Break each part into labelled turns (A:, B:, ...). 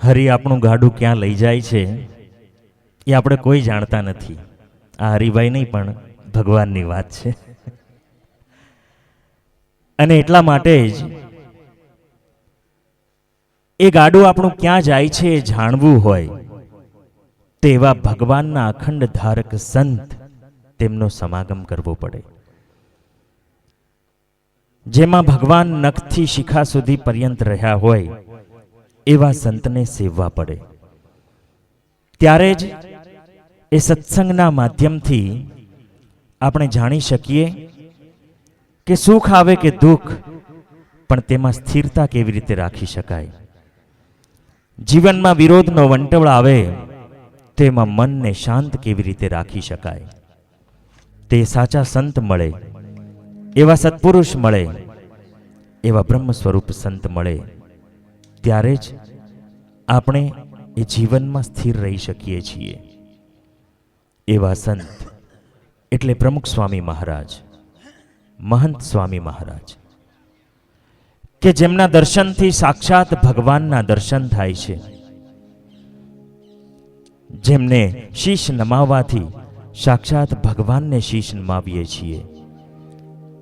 A: હરિ આપણું ગાડું ક્યાં લઈ જાય છે એ આપણે કોઈ જાણતા નથી. આ હરિભાઈ નહીં પણ ભગવાનની વાત છે. અને એટલા માટે જ એ ગાડું આપણું ક્યાં જાય છે એ જાણવું હોય તો એવા ભગવાનના અખંડ ધારક સંત તેમનો સમાગમ કરવો પડે. જેમાં ભગવાન નખથી શિખા સુધી પર્યંત રહ્યા હોય એવા સંતને સેવવા પડે. ત્યારે જ એ સત્સંગના માધ્યમથી આપણે જાણી શકીએ કે સુખ આવે કે દુઃખ પણ તેમાં સ્થિરતા કેવી રીતે રાખી શકાય. જીવનમાં વિરોધનો વંટોળ આવે તેમાં મનને શાંત કેવી રીતે રાખી શકાય. તે સાચા સંત મળે, એવા સત્પુરુષ મળે, એવા બ્રહ્મ સ્વરૂપ સંત મળે ત્યારે જ આપણે એ જીવનમાં સ્થિર રહી શકીએ છીએ. એવા સંત એટલે પ્રમુખ સ્વામી મહારાજ, મહંત સ્વામી મહારાજ, કે જેમના દર્શનથી સાક્ષાત ભગવાનના દર્શન થાય છે, જેમને શીશ નમાવવાથી સાક્ષાત ભગવાનને શીશ નમાવીએ છીએ.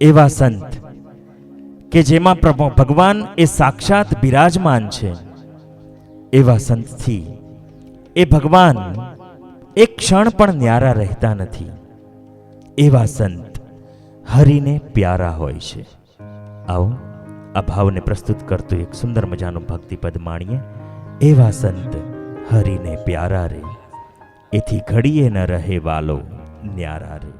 A: એવા સંત કે જેમાં ભગવાન એ સાક્ષાત બિરાજમાન છે, એવા સંતથી એ ભગવાન એક ક્ષણ પણ ન્યારા રહેતા નથી. એવા સંત હરિને પ્યારા હોય છે. આવો આ ભાવને પ્રસ્તુત કરતું એક સુંદર મજાનું ભક્તિપદ માણીએ. એવા સંત હરિને પ્યારા રે, એથી ઘડીએ ન રહે વાલો ન્યારા રે.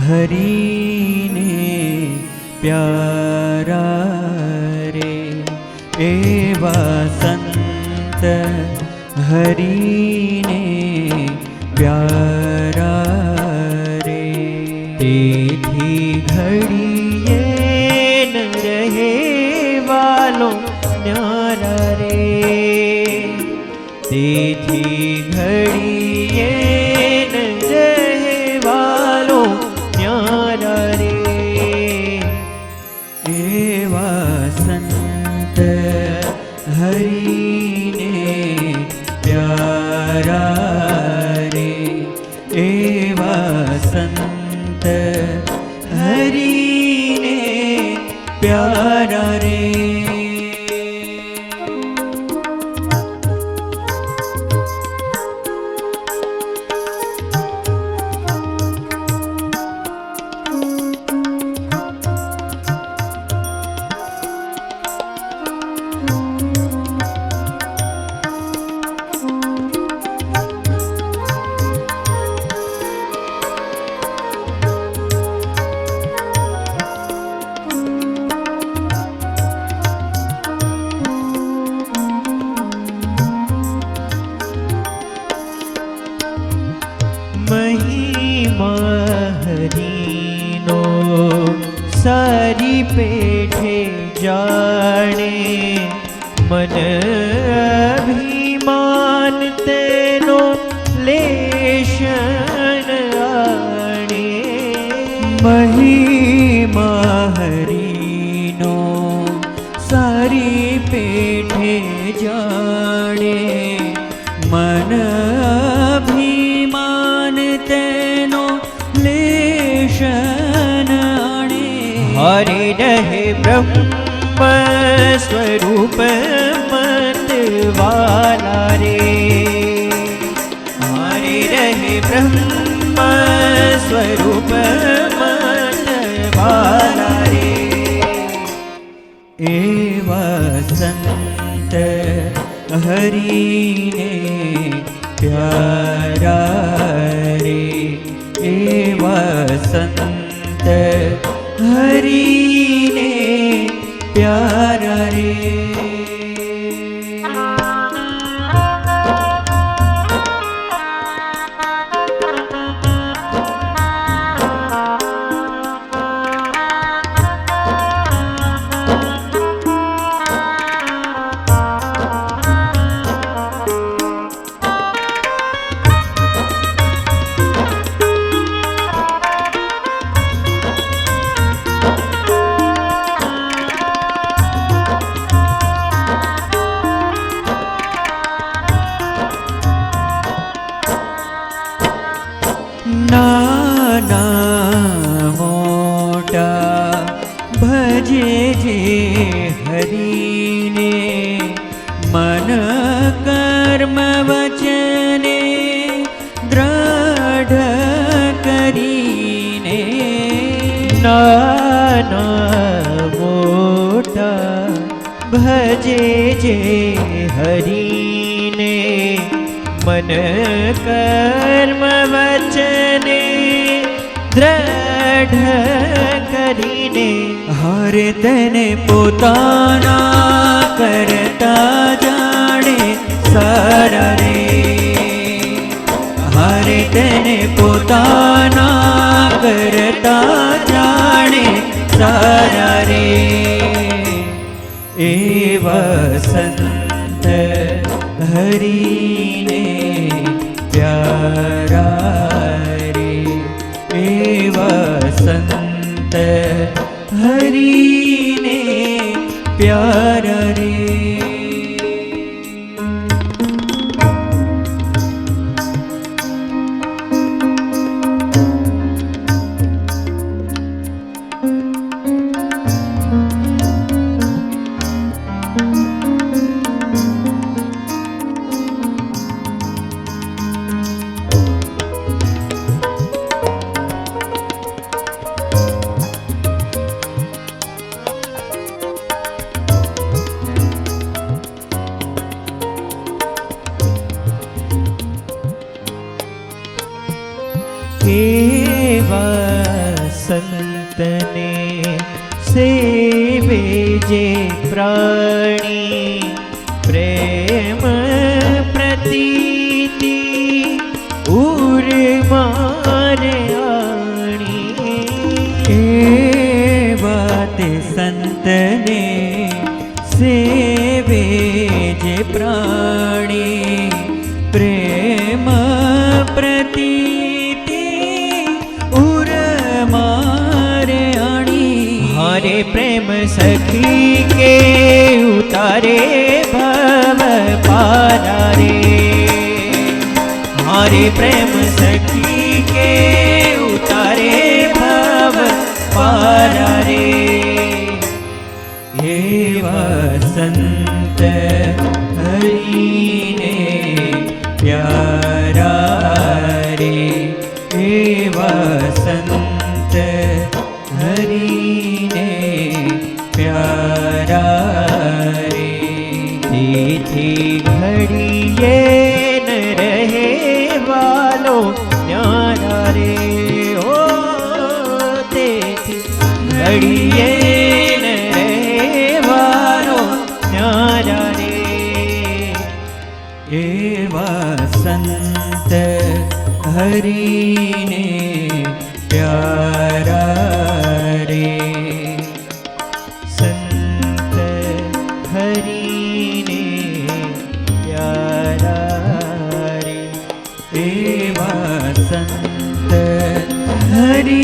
B: હરિને પ્યારા રે, એવા સંત હરિને પ્યારા રે. તેથી ઘડીએ ન રહે વાલો ન્યારા રે, તેથી ઘડીએ ન રહે વાલો ન્યારા રે. એવા સંત હરિને પ્યારા રે, એવા સંત હરિને પ્યારા રે. મહિમા હરિનો સારી પેઠે જાણે, મન અભિમાન તેનો લેશન આણે. મહિમા હરિ જાણે મન અભિમાન તેનો લેશ નાણે હરે રહે બ્રહ્મ સ્વરૂપ મત વાલા રે હરે રહે બ્રહ્મ સ્વરૂપ મત વાલા રે એવા સંત હરિને પ્યારા રે એવા સંત હરિને પ્યારા રે નાના મોટા ભજે જે હરિને મન કર્મ વચને દ્રઢ કરીને નાના મોટા ભજે જે હરિને મન કર્મ વચને દ્રઢ કરીને હરે તેને પોતાના કરતા જાણે સારા રે હરે તેને પોતાના કરતા જાણે સારા રે એવા સંત હરિને પ્યારા રે એવા સંત હરિને પ્યારા રે એવા સંતને સેવે જે પ્રાણી પ્રેમ પ્રતીતિ ઉર્મારે આણી એવા તે સંતને સેવે જે પ્રાણી પ્રેમ પ્રતીતિ ઉર્મારે આણી હરે પ્રેમ સખી કે ઉતારે ભવ પારા રે હરે પ્રેમ સખી કે ઉતારે ભવ પારા રે એવા સંત હરિને પ્યારા રે એવા સંત હરિને પ્યારા રે તેથી ઘડીએ ન રહે વાલો ન્યારા રે ઓ તેથી ઘડીએ ન રહે વાલો ન્યારા રે એવા સંત હરિને પ્યારા રે સંત હરિને પ્યારા રે એવા સંત હરિ